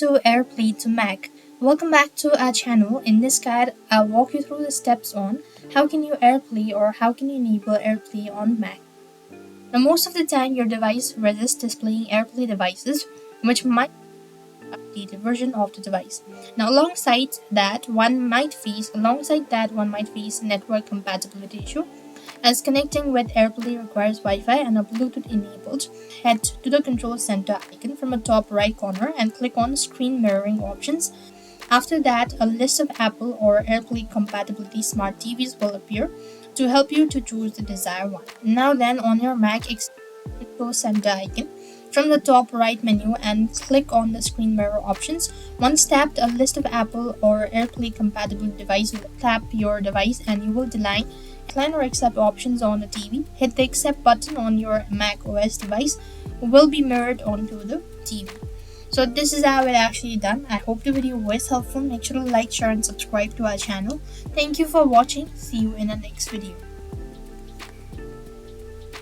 to AirPlay to Mac. Welcome back to our channel. In this guide, I'll walk you through the steps on how can you AirPlay or how can you enable AirPlay on Mac. Now, most of the time, your device resists displaying AirPlay devices, which might be an updated version of the device. Now, alongside that, one might face network compatibility issue, as connecting with AirPlay requires Wi-Fi and a Bluetooth enabled. Head to the control center icon from the top right corner and click on screen mirroring options. After that, a list of Apple or AirPlay compatibility smart TVs will appear to help you to choose the desired one. Now then, on your Mac, control center icon from the top right menu and click on the screen mirror options. Once tapped, a list of Apple or AirPlay compatible device will tap your device and you will decline or accept options on the TV. Hit the accept button on your macOS device will be mirrored onto the TV. So this is how it actually done. I hope the video was helpful. Make sure to like, share and subscribe to our channel. Thank you for watching. See you in the next video.